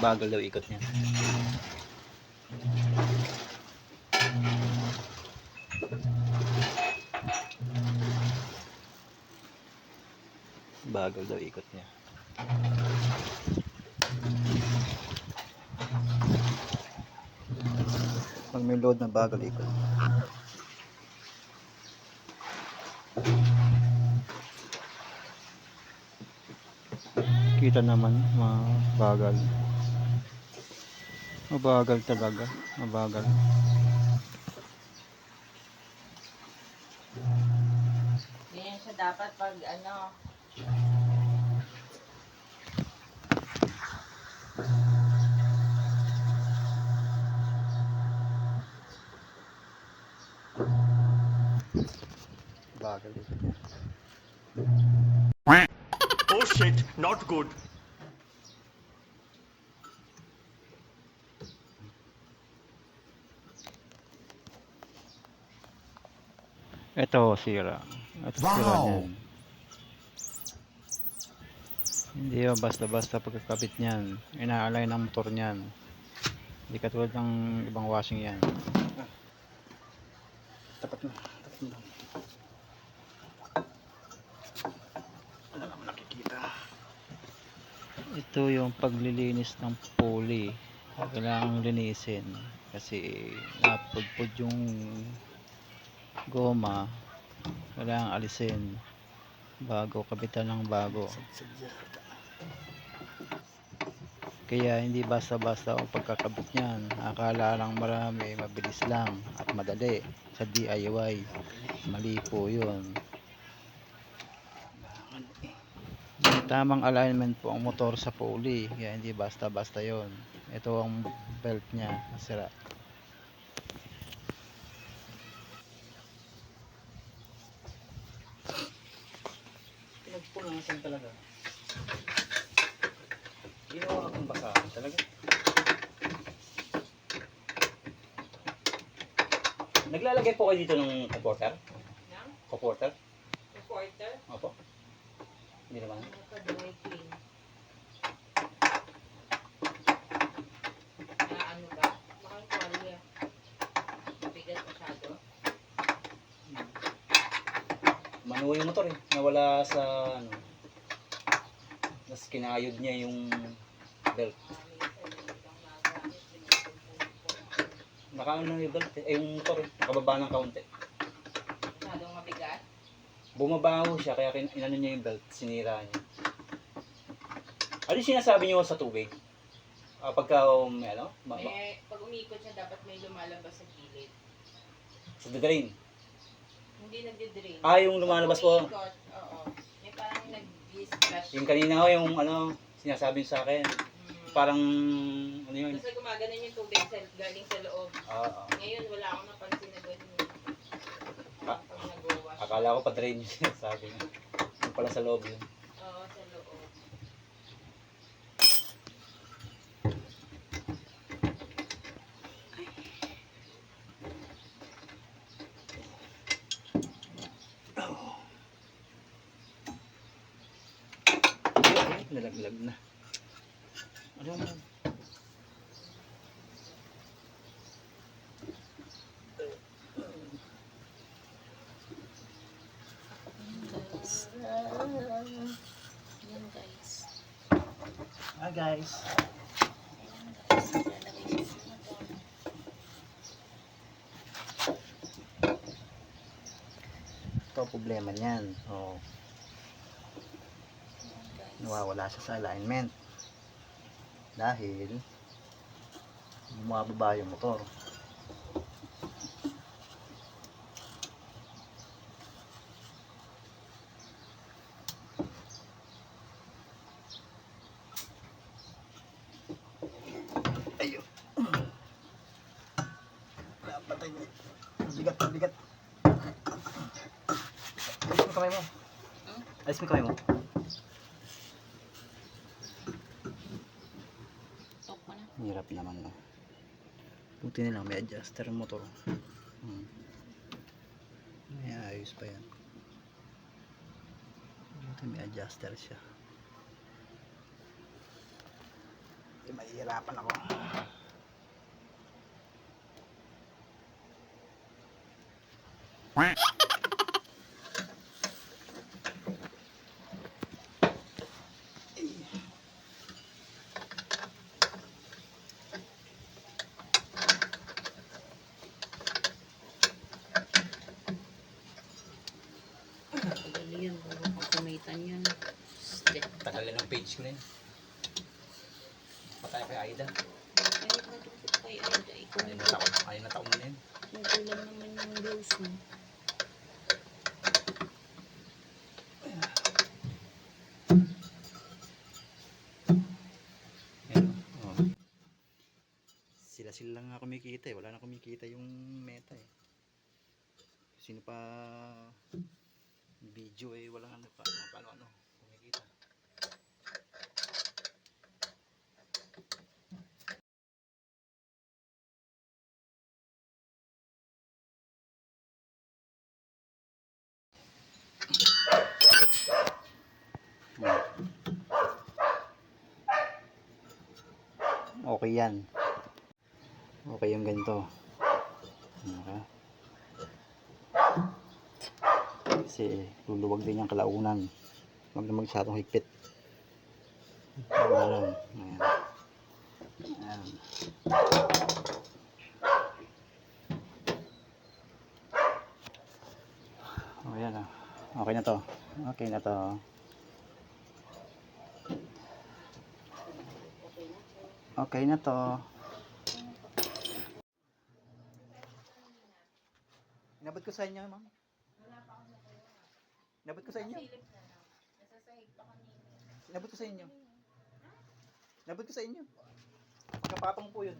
Mabagal daw ikot niya. Bagal daw ikot niya. Pag may load na bagal ikot. Kita naman mabagal. Mabagal talaga. Mabagal. Ganyan siya dapat pag ano. Bagal ikot. Oh shit, not good. Ito sira. Ito sira niyan. Hindi yun basta-basta pagkakabit niyan. Inaalay ng motor niyan. Hindi katulad ng ibang washing yan. Tapat mo. Tapat mo lang. Wala naman nakikita. Ito yung paglilinis ng pulley. Kailangang linisin. Kasi napudpud yung goma. Kailangang alisin. Bago kabitan ng bago. Kaya hindi basta-basta ang pagkakabit niyan. Akala lang marami, mabilis lang at madali sa DIY. Mali po yun. May tamang alignment po ang motor sa pulley. Kaya hindi basta-basta yun. Ito ang belt niya nasira. Pinagpunasan talaga. Ginawa akong basahan talaga. Naglalagay po kayo dito ng comforter? Nang? Comforter? Reporter? Opo. Hindi naman. Naka-dry clean. Ano ba? Bakang tuwalya. Mabigat masyado. Manuwa yung motor eh. Nawala sa ano. Mas kinayod niya yung belt. Nakaano yung belt eh. Yung motor eh. Nakababa ng kaunti. Masyadong mabigat. Bumabaho siya kaya inano niya yung belt. Sinira niya. Ano yung sinasabi niyo sa tubig? Pagka ano? Pag umikot siya, dapat may lumalabas sa gilid. Sa drain. Hindi nagdi-drain. Yung lumalabas po. Umikot, oo. May parang nag-splash. Yung kanina ko yung ano, sinasabi sa akin. Parang ano yun? Basta gumaganon yung tubig galing sa loob. Ngayon wala akong napansin na gano'n. Pag nag-wash. Akala ko pa drain yung sinasabi niya. Yung pala sa loob yun. Oo, sa loob. Nalaglag na. Ano mo? Yan guys. Hi guys. Ito problema niyan. Nawawala siya sa alignment dahil bumababa yung motor. Ayun. Napatay niya. Bigat, bigat. Alis mo kamay mo. Alis mo kamay mo. Hirap naman no. Buti na lang may adjuster ang motor. May ayos pa yan. Buti may adjuster siya. Mahihirapan ako. Madali yan. Bago pag kumitan yan. Stick. Tagal na ng page ko na yun. Patay kay Aida. Kahit natupot kay Aida, ikaw Ayun na taon na yun. nagulang naman yung views mo. Ayan, oh. Sila lang nga kumikita eh. Wala na kumikita yung Meta eh. Sino pa video eh. Walang ano pa. Ano kumikita. Okay yan. Okay yung ganito. Okay. Kasi luluwag din yung kalaunan. Huwag na masyadong higpit. Tama lang. Ayan. Ayan. Oh, yan ah. Okay na to. Okay na to. Okay na to. Inabot ko sa inyo, ma'am. Inabot ko sa inyo. Inabot ko sa inyo. Inabot ko sa inyo. Magkapatong po yun.